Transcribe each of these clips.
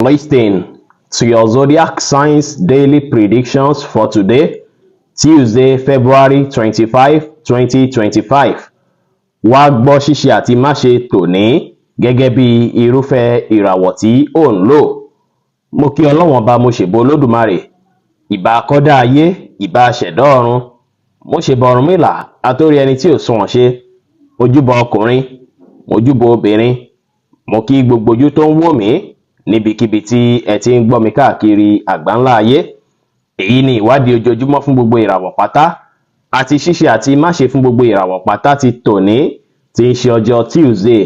Listen to your zodiac signs daily predictions for today, Tuesday, February 25, 2025. Wá gbọ́ ṣíṣe àti máṣe tòní gẹ́gẹ́ bí irúfẹ́ ìràwọ̀ tí ò ń lò. Mo kí Ọlọ́run Ọba, mo ṣèbà Olódùmarè, ìbà akọ́dá ayé, ìbà ṣẹ̀dá ọ̀run, mo ṣèbà Ọ̀rúnmìlà, atórí ẹni tí ò sunwọ̀n ṣe, ojúbọ ọkùnrin, ojúbọ obìnrin. Mo kí gbogbo ojú tó ń wò mí níbikíbi tí ẹ ti ń gbọ́ mi káàkiri àgbáńlá ayé. Èyí ni ìwádìí ojoojúmọ́ fún gbogbo ìràwọ̀ pátá àti ṣíṣe àti máṣe fún gbogbo ìràwọ̀ pátá ti tòní, tí ń ṣe ọjọ́ Tuesday,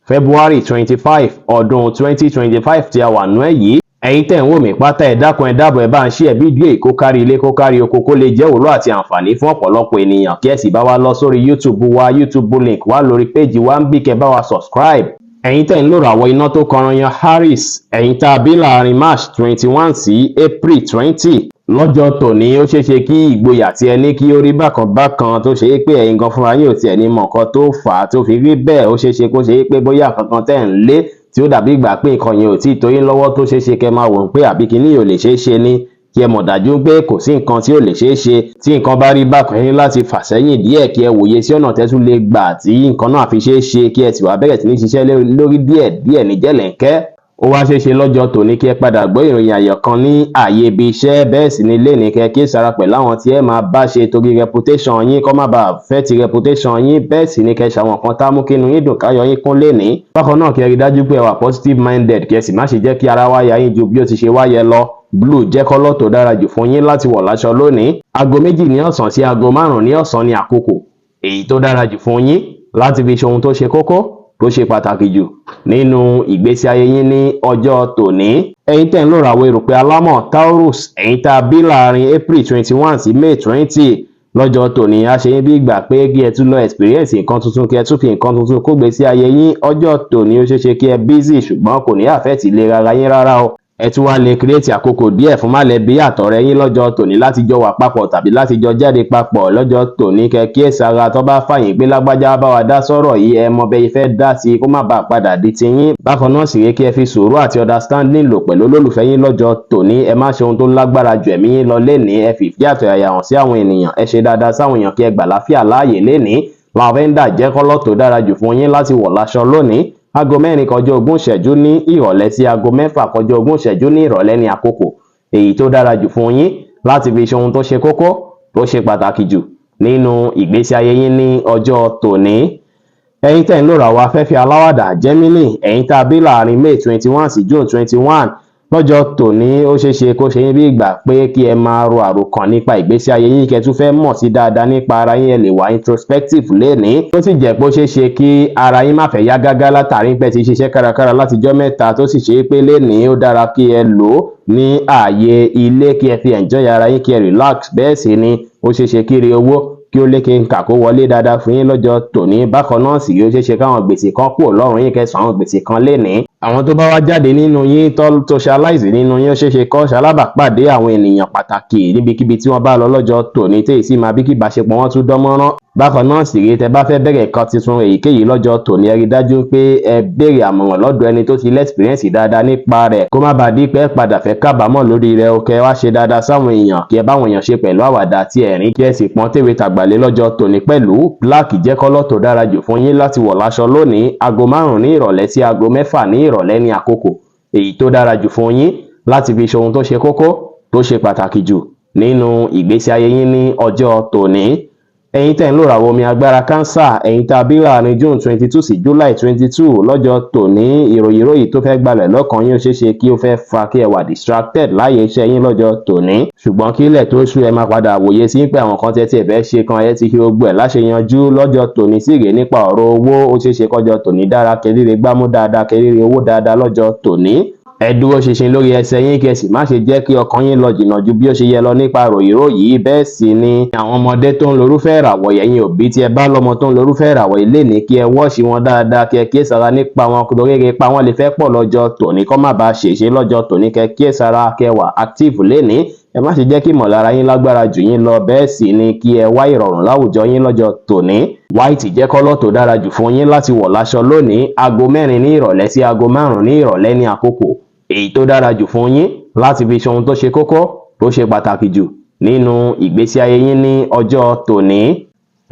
February 25 ọdún 2025 tí a wà nú ẹ̀ yìí. Ẹ̀yin tẹ́ ń wò mí pátá, ẹ dákun ẹ dábọ̀ ẹ bá ń share fídíò yìí kó kárí ilé kó kárí oko, kó lè jẹ́ òwúlò àti àǹfààní fún ọ̀pọ̀lọpọ̀ ènìyàn. Kí ẹ sì bá wa lọ sórí YouTube wa, YouTube link wà lórí péjì wa ń bí, kẹ́ bá wa subscribe. Ẹ̀yin tẹ́ ń lò ràwọ̀ iná tó kọranyan Aries, ẹ̀yin tá a bí láàrin March 21 sí April 20. Lọ́jọ́ tòní ó ṣeéṣe kí ìgboyà tí ẹ ní kí ó rí bákan bákan, tó ṣe é pé ẹ̀yin gan fúnra yín ò tiẹ̀ ní mọ̀ nǹkan tó fà á tó fi rí bẹ́ẹ̀. Ó ṣeéṣe kó ṣe é pé bóyá kankan tẹ́ ń lé tí ó dàbí ìgbà pé nǹkan yẹn ò tí ì tó yín lọ́wọ́, tó ṣeéṣe kẹ́ máa wò pé àbí kíní yóò lè ṣeé ṣe ni, kí ẹ mọ̀ dájú pé kò sí nǹkan tí ò lè ṣeé ṣe. Tí nǹkan bá rí bákan, ẹ ní láti fà sẹ́yìn díẹ̀ kí ẹ wòye sí ọ̀nà tẹ́ tún lè gbà tí nǹkan náà fi ṣeé ṣe, kí ẹ sì wá bẹ̀rẹ̀ sí ní ṣiṣẹ́ lórí díẹ̀ ní jẹ̀lẹ̀ńkẹ́. Ó wá ṣeéṣe lọ́jọ́ tòní kí ẹ padà gbọ́ ìròyìn ayọ̀ kan ní ààyè ibi iṣẹ́. Bẹ́ẹ̀ sì ni lénìí kẹ́ kí sára pẹ̀lú àwọn tí ẹ máa bá ṣe, torí reputation yín kó má bàa fẹ́ ti reputation yín. Bẹ́ẹ̀ sì ni kẹ́ ṣàwọn nǹkan tá mú kínú yín dùn, káyọ̀ yín kún lénìí. Bákan náà kẹ́ rí dájú pé ẹ wà positive minded, kí ẹ sì má ṣe jẹ́ kí ara wá ya yín ju bí ó ti ṣe wáyé lọ. Blue jẹ́ kọ́lọ̀ tó dára jù fún yín láti wọ̀ láṣọ lónìí. Aago 2 ní ọ̀sán sí aago 5 ní ọ̀sán ni àkókò èyí tó dára jù fún yín láti fi ṣe ohun tó ṣe kókó, tó ṣe pàtàkì jù nínú ìgbésí ayé yín ní ọjọ́ tòní. Ẹ̀yin tẹ́ ń lò ràwọ̀ erùpẹ̀ alámọ̀ Taurus, ẹ̀yin tá a bí láàrin April 21 sí May 20. Lọ́jọ́ tòní a ṣe yín bí ìgbà pé kí ẹ tún lọ experience nǹkan tuntun, kí ẹ tún fi nǹkan tuntun kó gbésí ayé yín. Ọjọ́ tòní ó ṣeéṣe kí ẹ busy, ṣùgbọ́n kò ní affect ìlera ara yín rárá o. Ẹ tún wá lè create àkókò díẹ̀ fún mọ̀lẹ́bí àtọ̀rẹ́ yín lọ́jọ́ tòní láti jọ wà papọ̀ tàbí láti jọ jáde papọ̀. Lọ́jọ́ tòní kẹ́ kíyèsára tó bá fàyìn pé lágbájá bá wa dá sọ̀rọ̀ yìí, ẹ mọ bẹ́ẹ̀ fẹ́ dá sí kó má bàa padà di tiyín. Bákan náà sì rí kí ẹ fi sùúrù àti understanding lò pẹ̀lú olólùfẹ́ yín lọ́jọ́ tòní. Ẹ má ṣe ohun tó lágbára ju ẹ̀mí yín lọ lénìí. Ẹ fi ìfẹ́ àtọ̀yàyà hàn sí àwọn ènìyàn, ẹ ṣe dáadáa sáwọn èèyàn, kí ẹ gbà láfíà láàyè lénìí. Lavender jẹ́ kọ́lọ̀ tó dára jù fún yín láti wọ̀ láṣọ lónìí. Aago 4 kọjá 20 ìṣẹ́jú ní ìrọ̀lẹ́ sí aago 6 kọjá 20 ìṣẹ́jú ní ìrọ̀lẹ́ ní àkókò èyí tó dára jù fún yín láti fi ṣe ohun tó ṣe kókó, tó ṣe pàtàkì jù nínú ìgbésí ayé yín ní ọjọ́ tòní. Ẹ̀yin tẹ́ ń lò ràwọ̀ afẹ́fẹ́ aláwàdà Gemini, ẹ̀yin tá a bí láàrin May 21 sí June 21. Lọ́jọ́ tòní ó ṣeéṣe kó ṣe yín bí ìgbà pé kí ẹ máa ro àròkàn nípa ìgbésí ayé yín, kí ẹ tún fẹ́ mọ̀ sí dáadáa nípa ara yín. Ẹ lè wà introspective lénìí. Ó sì jẹ́ pé ó ṣeéṣe kí ara yín má fẹ́ yá gágá látàrí pé ti ṣiṣẹ́ kárakára látijọ́ mẹ́ta, tó sì ṣe pé lénìí ó dára kí ẹ lò ó ní ààyè ilé, kí ẹ fi enjoy ara yín, kí ẹ relax. Bẹ́ẹ̀ sì ni ó ṣeéṣe kí ire owó kí ó lékè nkà kó wọlé dáadáa fún yín lọ́jọ́ tòní. Bákan náà sì ó ṣeéṣe káwọn gbèsè kan kúrò lọ́rùn yín, kẹsàn àwọn gbèsè kan lénìí. Àwọn tó bá wá jáde nínú yín tó ṣaláìsí nínú yín, ó ṣeéṣe kó ṣalábàápàdé àwọn ènìyàn pàtàkì níbikíbi tí wọ́n bá lọ lọ́jọ́ tòní, tí èyí sì máa bí kí ìbáṣepọ̀ wọn tún dán mọ́rán. Bákan náà sì rí tẹ́ bá fẹ́ bẹ̀rẹ̀ nǹkan tuntun èyíkéyìí lọ́jọ́ tòní, ẹ rí dájú pé ẹ béèrè àmọ̀ràn lọ́dọ̀ ẹni tó ti lẹ́sìpírẹ́ǹsì dáadáa nípa rẹ̀, kó má bàa di pé padà fẹ́ kábàámọ̀ lórí rẹ̀. Ó kẹ́ wá ṣe dáadáa sáwọn èèyàn, kí ẹ báwọn èèyàn ṣe pẹ̀lú àwàdà àti ẹ̀rín, kí ẹ sì pọ́n tèwe tàgbàlé lọ́jọ́ tòní pẹ̀lú. Black jẹ́ kọ́lọ̀ tó dára jù fún yín láti wọ̀ láṣọ lónìí. Aago 5 ní ìrọ̀lẹ́ sí aago 6 ní ìrọ̀lẹ́ ní àkókò èyí tó dára jù fún yín láti fi ṣe ohun tó ṣe kókó, tó ṣe pàtàkì jù nínú ìgbésí ayé yín ní ọjọ́ tòní. Ẹ̀yin tẹ́ ń lò ràwọ̀ omi agbára Cancer, ẹ̀yin tá a bí láàrin June 22 sí July 22. Lọ́jọ́ tòní ìròyìn tó fẹ́ gbalẹ̀ lọ́kàn yín ó ṣeéṣe kí ó fẹ́ fa kí ẹ wà distracted láyé iṣẹ́ yín lọ́jọ́ tòní. Ṣùgbọ́n kí ilẹ̀ tó ṣú ẹ máa padà wòye sí pé àwọn kan tẹ́tí ẹ fẹ́ ṣe kan ẹ ti fi gbogbo ẹ̀ láṣeyanjú. Lọ́jọ́ tòní sì rèé nípa ọ̀rọ̀ owó, ó ṣeéṣe kọjọ́ tòní dára, kẹríre gbámú dáadáa, kẹríre owó dáadáa lọ́jọ́ tòní. Ẹ dúró ṣinṣin lórí ẹsẹ̀ yín, kí ẹ sì má ṣe jẹ́ kí ọkàn yín lọ jìnnà ju bí ó ṣe yẹ lọ nípa ròyìnròyìn. Bẹ́ẹ̀ sì ni àwọn ọmọdé tó ń lorúfẹ́ ìràwọ̀, ẹ̀yin òbí tí ẹ bá lọ́mọ tó ń lorúfẹ́ ìràwọ̀ ilé ní, kí ẹ wọ́ọ̀ṣì wọn dáadáa, kí ẹ kíyèsára nípa wọn, torí ipa wọn lè fẹ́ pọ̀ lọ́jọ́ tòní, kó má bàa ṣèṣe lọ́jọ́ tòní. Kẹ́ kíyèsára, kẹ́ wà active lénìí. Ẹ má ṣe jẹ́ kí ìmọ̀lára yín lágbára jù yín lọ. Bẹ́ẹ̀ sì ni kí ẹ wá ìrọ̀rùn láwùjọ yín lọ́jọ́ tòní. White jẹ́ kọ́lọ̀ tó dára jù fún yín láti wọ̀ láṣọ lónìí. Aago 4 ní ìrọ̀lẹ́ sí aago 5 ní ìrọ̀lẹ́ ní àkókò èyí tó dára jù fún yín láti fi ṣe ohun tó ṣe kókó tó ṣe pàtàkì jù nínú ìgbésí ayé yín ní ọjọ́ tòní.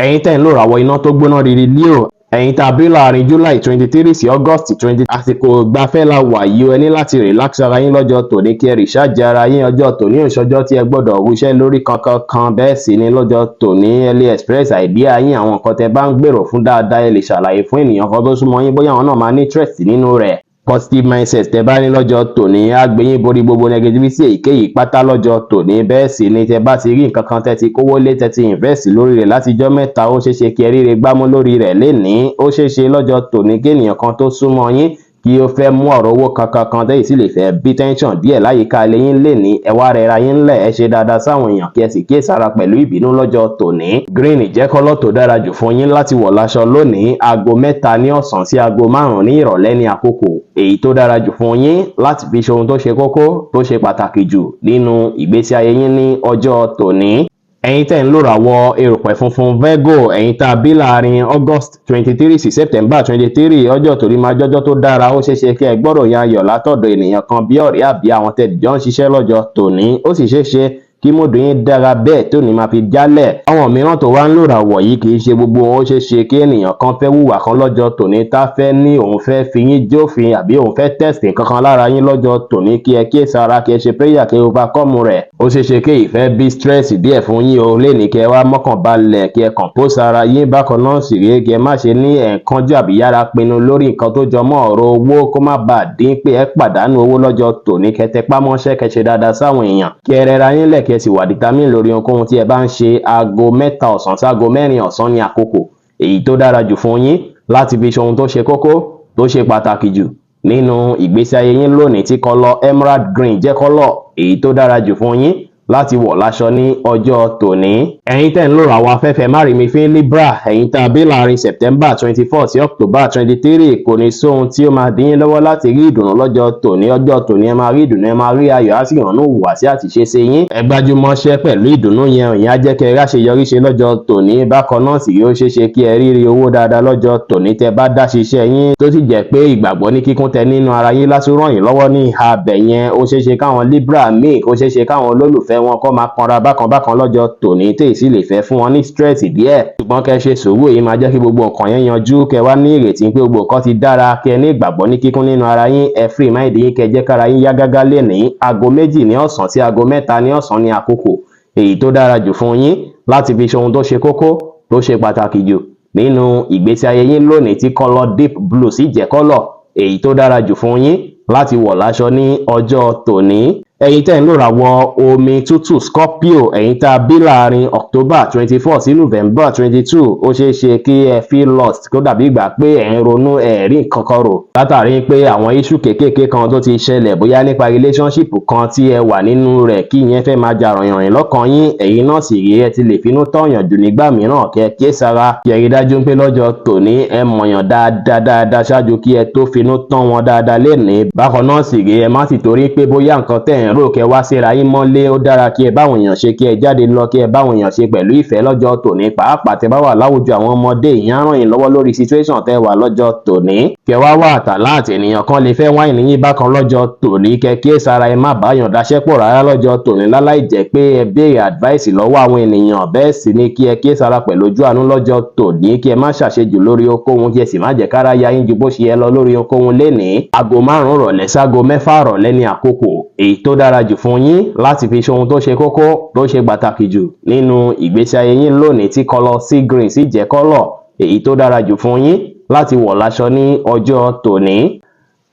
Ẹ̀yin tẹ́ ń lò ràwọ̀ iná tó gbóná riri Leo, ẹ̀yin tá a bí láàrin July 23 sí August 20, àsìkò ìgbafẹ́ la wà yìí, ẹ ní láti relax ara yín lọ́jọ́ tòní kí ẹ recharge ara yín. Ọjọ́ tòní òṣọjọ́ tí ẹ gbọ́dọ̀ wúṣẹ́ lórí kankan, bẹ́ẹ̀ sì ni lọ́jọ́ tòní ẹ lè express idea yín, àwọn nǹkan tẹ́ bá ń gbèrò fún dáadáa ẹ lè ṣàlàyé fún ènìyàn kan tó súnmọ́ yín bóyá àwọn náà máa ní interest nínú rẹ̀. Positive mindset tẹ́ bá ní lọ́jọ́ tòní á gbé yín borí gbogbo negativity èyíkéyìí pátá lọ́jọ́ tòní. Bẹ́ẹ̀ sì ni tẹ́ bá ti rí nǹkan kan tẹ́ ti kówó lé tẹ́ ti invest lórí rẹ̀ látijọ́ mẹ́ta, ó ṣeéṣe kí ẹ ríre gbámú lórí rẹ̀ lénìí. Ó ṣeéṣe lọ́jọ́ tòní kí ènìyàn kan tó súnmọ́ yín kí ó fẹ́ mú ọ̀rọ̀ owó kankan tẹ́yìn sì lè fẹ́ bí tension díẹ̀ láyìíká ilé yín lénìí. Ẹ wá rẹra yín ńlẹ̀, ẹ ṣe dáadáa sáwọn èèyàn kí ẹ sì kíyèsára pẹ̀lú ìbínú lọ́jọ́ tòní. Green jẹ́ kọ́lọ̀ tó dára jù fún yín láti wọ̀ láṣọ lónìí. Aago 3 ní ọ̀sán sí aago 5 ní ìrọ̀lẹ́ ní àkókò èyí tó dára jù fún yín láti fi ṣe ohun tó ṣe kókó tó ṣe pàtàkì jù nínú ìgbésí ayé yín ní ọjọ́ tòní. Ẹ̀yin tẹ́ ń lò ràwọ̀ erùpẹ̀ funfun Virgo, ẹ̀yin tá a bí láàrin August 23 sí September 23, ọjọ́ tòní máa jọ́jọ́ tó dára. Ó ṣeéṣe kí ẹ gbọ́rọ̀ yan ayọ̀ látọ̀dọ̀ ènìyàn kan bí ọ̀rẹ́ àbí àwọn tẹ́jọ́ ń ṣiṣẹ́ lọ́jọ́ tòní. Ó sì ṣeéṣe kí múdù yín dára bẹ́ẹ̀ tó ní máa fi jálẹ̀. Àwọn mìíràn tó wá ń lò ràwọ̀ yìí kì í ṣe gbogbo wọn. Ó ṣeéṣe kí ènìyàn kan fẹ́ hùwà kan lọ́jọ́ tòní tá fẹ́ ní òun fẹ́ fi yín jófin àbí òun fẹ́ test nǹkankan lára yín lọ́jọ́ tòní. Kí ẹ kíyèsára, kí ẹ ṣe prayer kí ẹ overcome rẹ̀. Ó ṣeéṣe kí ìfẹ́ bí stress díẹ̀ fún yín o lénìí, kí ẹ wá mọ́kàn balẹ̀, kí ẹ compose ara yín. Bákan náà sì rèé, kí ẹ má ṣe ní ẹ̀ẹ̀kanjú àbí yára pinnu lórí nǹkan tó jọmọ́ ọ̀rọ̀ owó kó má bàa dín pé ẹ pàdánù owó lọ́jọ́ tòní. Kẹ́ tẹpá mọ́ṣẹ́, kẹ́ ṣe dáadáa sáwọn èèyàn, kí ẹ rẹra yín lẹ̀, kí ẹ sì wà determine lórí ohunkóhun tí ẹ bá ń ṣe. Aago 3 ọ̀sán sí aago 4 ọ̀sán ní àkókò èyí tó dára jù fún yín láti fi ṣe ohun tó ṣe kókó tó ṣe pàtàkì jù nínú ìgbésí ayé yín lónìí, tí kọ́lọ̀ emerald green jẹ́ kọ́lọ̀ èyí tó dára jù fún yín láti wọ̀ láṣọ ní ọjọ́ tòní. Ẹ̀yin tẹ́ ń lò ràwọ̀ afẹ́fẹ́ márìmífín Libra, ẹ̀yin tá a bí láàrin September 24 sí October 23, kò ní sóhun tí ó máa dín yín lọ́wọ́ láti rí ìdùnnú lọ́jọ́ tòní. Ọjọ́ tòní ẹ máa rí ìdùnnú, ẹ máa rí ayọ̀, á sì hànú ìhùwàsí àti ìṣesí yín. Ẹ gbájúmọ́ṣẹ́ pẹ̀lú ìdùnnú yẹn, ìyẹn á jẹ́ kí ẹ ráṣeyọrí ṣe lọ́jọ́ tòní. Bákan náà sì yóò ṣeéṣe kí ẹ rírí owó dáadáa lọ́jọ́ tòní tẹ́ bá dá ṣiṣẹ́ yín, tó sì jẹ́ pé ìgbàgbọ́ ní kíkún tẹ nínú ara yín lásán ràn yín lọ́wọ́ ní ìhà abẹ̀ yẹn. Ó ṣeéṣe káwọn Libra míì, ó ṣeéṣe káwọn olólùfẹ́ wọn kó máa kanra bákan lọ́jọ́ tòní, tí èsì lè fẹ́ fún wọn ní stress díẹ̀. Ṣùgbọ́n kẹ́ ṣe sùúrù, èyí máa jẹ́ kí gbogbo nǹkan yẹn yanjú. Kẹ́ wá ní ìrètí pé gbogbo nǹkan ti dára, kẹ́ ní ìgbàgbọ́ ní kíkún nínú ara yín. Ẹ free mind yín, kẹ́ jẹ́ kára yín yá gágá lénìí. Aago 2 ní ọ̀sán sí aago 3 ní ọ̀sán ní àkókò èyí tó dára jù fún yín láti fi ṣe ohun tó ṣe kókó tó ṣe pàtàkì jù nínú ìgbésí ayé yín lónìí, tí kọ́lọ̀ deep blue sì jẹ́ kọ́lọ̀ èyí tó dára jù fún yín láti wọ̀ láṣọ ní ọjọ́ tòní. Ẹ̀yin tẹ́ ń lò ràwọ̀ omi tútù Scorpio, ẹ̀yin tá a bí láàrin October 24 sí November 22, ó ṣeéṣe kí ẹ feel lost, kó dàbí ìgbà pé ẹ̀ ń ronú ẹ̀rí nǹkan kan rò látàrí pé àwọn issue kéékèèké kan tó ti ṣẹlẹ̀ bóyá nípa relationship kan tí ẹ wà nínú rẹ̀, kí ìyẹn fẹ́ máa jà ròyìn lọ́kàn yín. Ẹ̀yin náà sì rí, ẹ ti lè finú tọ̀yàn jù nígbà mìíràn. Kẹ́ kíyèsára, kí ẹ rí dájú pé lọ́jọ́ tòní ẹ mọ̀yàn dáadáa ṣáájú kí ẹ tó finú tán wọn dáadáa lénìí. Bákan náà sì rí, ẹ má sì torí pé bóyá nǹkan tẹ́ ń rò kẹ́ wá síra yín mọ́lé. Ó dára kí ẹ báwọn èèyàn ṣe, kí ẹ jáde lọ, kí ẹ báwọn èèyàn ṣe pẹ̀lú ìfẹ́ lọ́jọ́ tòní. Pàápàá tẹ́ bá wà láwùjọ àwọn ọmọdé, ìyẹn á ràn yín lọ́wọ́ lórí situation tẹ́ wà lọ́jọ́ tòní. Kẹ́ wá wà àtàlà àti ènìyàn kan lè fẹ́ wáìnì yín bákan lọ́jọ́ tòní. Kẹ́ kíyèsára, ẹ má báyàn dáṣẹ́pọ̀ rárá lọ́jọ́ tòní láláì jẹ́ pé ẹ béèrè advice lọ́wọ́ àwọn ènìyàn. Bẹ́ẹ̀ sì ni kí ẹ kíyèsára pẹ̀lú ojú àánú lọ́jọ́ tòní. Kí ẹ má ṣàṣejù lórí ohunkóhun, kí ẹ sì má jẹ́ kára ya yín ju bó ṣe yẹ lọ lórí ohunkóhun lénìí. Aago 5 ìrọ̀lẹ́ sáago 6 ìrọ̀lẹ́ ní àkókò èyí tó dára jù fún yín láti fi ṣe ohun tó ṣe kókó tó ṣe pàtàkì jù nínú ìgbésí ayé yín lónìí, tí kọ́lọ̀ sea green sì jẹ́ kọ́lọ̀ èyí tó dára jù fún yín láti wọ̀ láṣọ ní ọjọ́ tòní.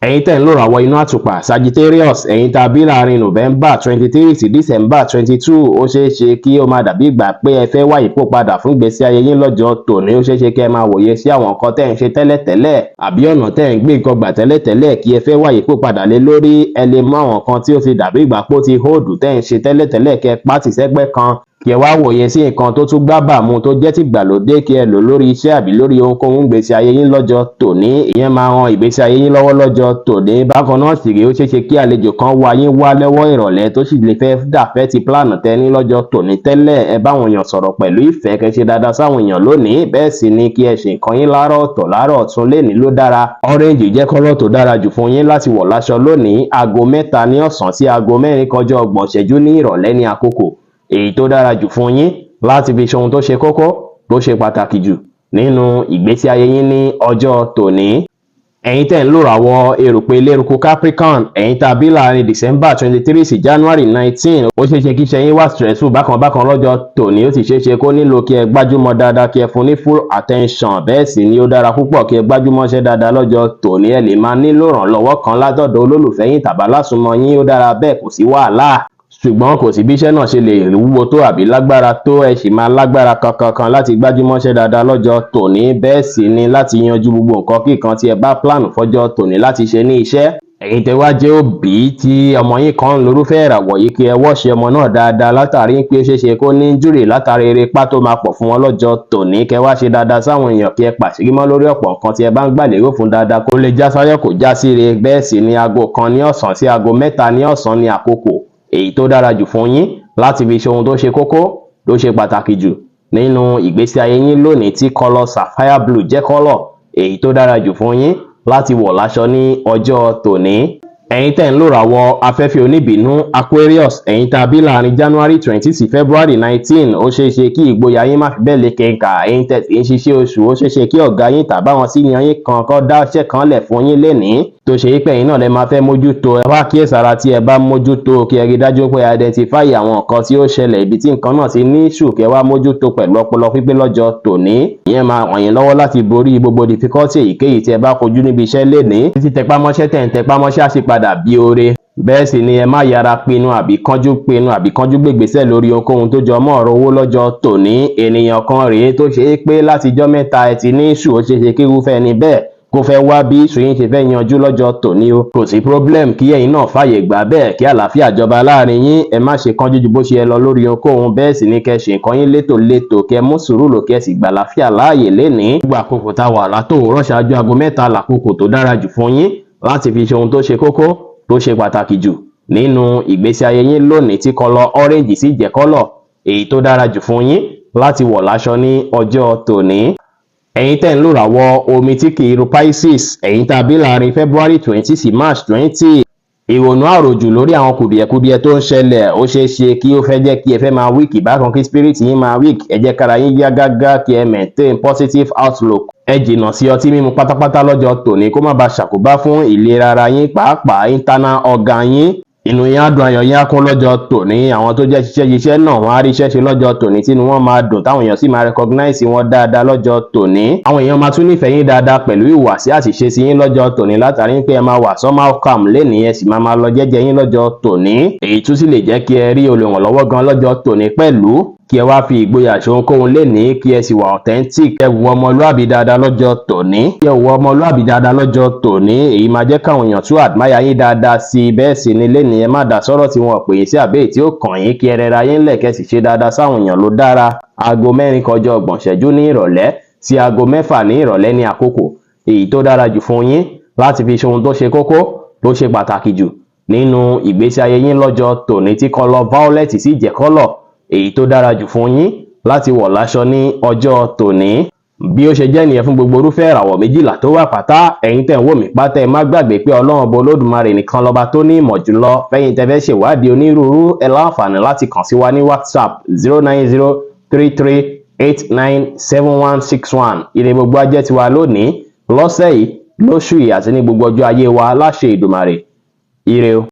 Ẹ̀yin tẹ́ ń lò ràwọ̀ inú àtùpà Sagittarius, ẹ̀yin tá a bí láàrin November 23 sí December 22, ó ṣeéṣe kí ó máa dàbí ìgbà pé ẹ fẹ́ wá ipò padà fún ìgbésí ayé yín lọ́jọ́ tòní. Ó ṣeéṣe kí ẹ máa wòye sí àwọn nǹkan tẹ́ ń ṣe tẹ́lẹ̀tẹ́lẹ̀ àbí ọ̀nà tẹ́ ń gbé nǹkan gbà tẹ́lẹ̀tẹ́lẹ̀, kí ẹ fẹ́ wá ipò padà lé lórí. Ẹ lè mú àwọn nǹkan tí ó ti dàbí ìgbà pé ó ti hold tẹ́ ń ṣe tẹ́lẹ̀tẹ́lẹ̀, kẹ́ pátì sẹ́gbẹ́ kan. kí ẹ wá wòye sí nǹkan tó tún gbábàámu tó jẹ́ tìgbàlódé kí ẹ lò lórí iṣẹ́ àbí lórí ohunkóhun ìgbésí ayé yín lọ́jọ́ tòní. Ìyẹn máa ran ìgbésí ayé yín lọ́wọ́ lọ́jọ́ tòní. Bákan náà sì rèé, ó ṣeé ṣe kí àlejò kan wá yín wá lọ́wọ́ ìrọ̀lẹ́ tó sì lè fẹ́ dàfẹ́ ti pílànù tẹ́ ní lọ́jọ́ tòní tẹ́lẹ̀. Ẹ bá àwọn èèyàn sọ̀rọ̀ pẹ̀lú ìfẹ́, kẹ́ ṣe dáadáa sáwọn èèyàn lónìí. Bẹ́ẹ̀ sì ni kí ẹ ṣe nǹkan yín láàárọ̀ ọ̀tọ̀ láàárọ̀ ọ̀tún lénìí ló dára. Orange jẹ́ kọ́lọ̀ tó dára jù fún yín láti wọ̀ láṣọ lónìí. Aago 3 ní ọ̀sán sí aago 4 kọjá 30 ìṣẹ́jú ní ìrọ̀lẹ́ ní àkókò èyí tó dára jù fún yín láti fi ṣe ohun tó ṣe kókó tó ṣe pàtàkì jù nínú ìgbésí ayé yín ní ọjọ́ tòní. Ẹ̀yin tẹ́ ń lò ràwọ̀ erùpẹ̀ eléruku Capricorn, ẹ̀yin tá a bí láàrin December 23 sí January 19, ó ṣeé ṣe kí iṣẹ́ yín wà stressful bákan lọ́jọ́ tòní. Ó sì ṣeé ṣe kó nílò kí ẹ gbájúmọ́ dáadáa, kí ẹ fún ní full attention. Bẹ́ẹ̀ sì ni ó dára púpọ̀ kí ẹ gbájúmọ́ iṣẹ́ dáadáa lọ́jọ́ tòní. Ẹ lè máa nílò ìrànlọ́wọ́ kan látọ̀dọ̀ olólùfẹ́ yín tàbí alásùnmọ́ yín, ó dára bẹ́ẹ̀, kò sí wàhálà. Ṣùgbọ́n kò sí bí iṣẹ́ náà ṣe lè wúwo tó àbí lágbára tó, ẹ sì máa lágbára kankan láti gbájúmọ́ṣẹ́ dáadáa lọ́jọ́ tòní. Bẹ́ẹ̀ sì ni láti yanjú gbogbo nǹkan kíkan tí ẹ bá pláànù fọ́jọ́ tòní láti ṣe ní iṣẹ́. Ẹ̀yin tẹ́ wá jẹ́ òbí tí ọmọ yín kan lórúfẹ́ ìràwọ̀ yìí, kí ẹ wọ́ṣẹ́ ọmọ náà dáadáa látàrí pé ó ṣeé ṣe kó ní injury látàrí erépá tó máa pọ̀ fún wọn lọ́jọ́ tòní. Kẹ́ wá ṣe dáadáa sáwọn èèyàn, kí ẹ pàṣírí mọ́ lórí ọ̀pọ̀ nǹkan tí ẹ bá ń gbàlérò fún dáadáa kó lè já sáyọ̀ kó já síre. Bẹ́ẹ̀ sì ni aago 1 ní ọ̀sán sí aago 3 ní ọ̀sán ní àkókò èyí tó dára jù fún yín láti fi ṣe ohun tó ṣe kókó tó ṣe pàtàkì jù nínú ìgbésí ayé yín lónìí, tí kọ́lọ̀ sapphire blue jẹ́ kọ́lọ̀ èyí tó dára jù fún yín láti wọ̀ láṣọ ní ọjọ́ tòní. Ẹ̀yin tẹ́ ń lò ràwọ̀ afẹ́fẹ́ oníbínú Aquarius, ẹ̀yin tá a bí láàrin January 20 sí February 19, ó ṣeé ṣe kí ìgboyà yín má fi bẹ́ẹ̀ lè kẹ̀ǹkà. Ẹ̀yin tẹ́ tí ń ṣiṣẹ́ oṣù, ó ṣeé ṣe kí ọ̀gá yín tàbí àwọn senior yín kan dá iṣẹ́ kan lẹ̀ fún yín lénìí tó ṣe pé ẹ̀yin náà lè máa fẹ́ mójútó. Ẹ wá kíyèsára tí ẹ bá mójútó, kí ẹ rí dájú pé identify àwọn nǹkan tí ó ṣẹlẹ̀, ibi tí nǹkan náà ti ní issue, kí ẹ wá mójútó pẹ̀lú ọpọlọ pípé lọ́jọ́ tòní. Ìyẹn máa ràn yín lọ́wọ́ láti borí gbogbo difficulty èyíkéyìí tí ẹ bá kojú níbi iṣẹ́ lénìí. Títí tẹpámọ́ṣẹ́ tẹ̀ ń tẹpámọ́ṣẹ́ á sì padà bí oore. Bẹ́ẹ̀ sì ni ẹ má yára pinnu àbí kánjú gbègbèsẹ̀ lórí ohunkóhun tó jọ mọ́ ọ̀rọ̀ owó lọ́jọ́ tòní. Ènìyàn kan rèé tó ṣe é pé látijọ́ mẹ́ta ẹ ti ní issue, ó ṣeé ṣe kí irúfẹ́ ẹni bẹ́ẹ̀ kó fẹ́ wá bí issue yín ṣe fẹ́ yanjú lọ́jọ́ tòní o. Kò sí problem, kí ẹ̀yin náà fàyè gbà bẹ́ẹ̀, kí àlàáfíà jọba láàrin yín. Ẹ má ṣe kánjú ju bó ṣe yẹ lọ lórí ohunkóhun. Bẹ́ẹ̀ sì ni kẹ́ ṣe nǹkan yín létòlétò, kẹ́ mú sùúrù lò, kẹ́ sì gbà àlàáfíà láàyè lénìí. Gbogbo àkókò tá a wà látòwúrọ̀ ṣáájú aago 3 làkókò tó dára jù fún yín láti fi ṣe ohun tó ṣe kókó tó ṣe pàtàkì jù nínú ìgbésí ayé yín lónìí, tí kọ́lọ̀ orange sì jẹ́ kọ́lọ̀ èyí tó dára jù fún yín láti wọ̀ láṣọ ní ọjọ́ tòní. Ẹ̀yin tẹ́ ń lò ràwọ̀ omi tí kì í ru Pisces, ẹ̀yin tá a bí láàrin February 20 sí March 20, ìrònú àròjù lórí àwọn kùdìẹ̀kudiẹ tó ń ṣẹlẹ̀, ó ṣeé ṣe kí ó fẹ́ jẹ́ kí ẹ fẹ́ máa weak, bákan kí spirit yín máa weak. Ẹ jẹ́ kára yín yá gágá, kí ẹ maintain positive outlook. Ẹ jìnnà sí ọtí mímu pátápátá lọ́jọ́ tòní kó má bàa ṣàkóbá fún ìlera ara yín, pàápàá internal organ yín. Inú yín á dùn, ayọ̀ yín á kún lọ́jọ́ tòní. Àwọn tó jẹ́ ṣiṣẹ́ náà wọ́n á rí iṣẹ́ ṣe lọ́jọ́ tòní, tínú wọn máa dùn, táwọn èèyàn sì máa recognize wọn dáadáa lọ́jọ́ tòní. Àwọn èèyàn máa tún nífẹ̀ẹ́ yín dáadáa pẹ̀lú ìhùwàsí àti ìṣesí yín lọ́jọ́ tòní, látàrí pé ẹ máa wà somehow calm lénìí, ẹ sì máa lọ jẹ́jẹ́ yín lọ́jọ́ tòní. Èyí tún sì lè jẹ́ kí ẹ rí olùrànlọ́wọ́ gan lọ́jọ́ tòní pẹ̀lú. Kí ẹ wá fi ìgboyà ṣe ohunkóhun lénìí, kí ẹ sì wà authentic. Ẹ wù ọmọlúàbí dáadáa lọ́jọ́ tòní. Èyí máa jẹ́ káwọn èèyàn tún admire yín dáadáa sí i. Bẹ́ẹ̀ sì ni lénìí ẹ má dá sọ́rọ̀ tí wọn pè é sí àbẹ́ tí ó kàn yín, kí ẹ rẹra yín lẹ̀, kẹ́ sì ṣe dáadáa sáwọn èèyàn ló dára. Aago 4 kọjá 30 ìṣẹ́jú ní ìrọ̀lẹ́ sí aago 6 ní ìrọ̀lẹ́ ní àkókò èyí tó dára jù fún yín láti fi ṣe ohun tó ṣe kókó tó ṣe pàtàkì jù nínú ìgbésí ayé yín lọ́jọ́ tòní, tí kọ́lọ̀ violet sì jẹ́ kọ́lọ̀ èyí tó dára jù fún yín láti wọ̀ láṣọ ní ọjọ́ tòní. Bí ó ṣe jẹ́ nìyẹn fún gbogbo irúfẹ́ ìràwọ̀ 12 tó wà pátá. Ẹ̀yin tẹ́ ń wò mí pátá, ẹ má gbàgbé pé Ọlọ́run Ọba Olódùmarè nìkan lọ́ba tó ní ìmọ̀ jùlọ. Fẹ́yìn tẹ́ fẹ́ ṣèwádìí onírúurú, ẹ láǹfààní láti kàn sí wa ní WhatsApp 09033897161. Ire gbogbo á jẹ́ tiwa lónìí, lọ́sẹ̀ yìí, lóṣù yìí àti ní gbogbo ọjọ́ ayé wa láṣẹ Èdùmàrè. Ire o.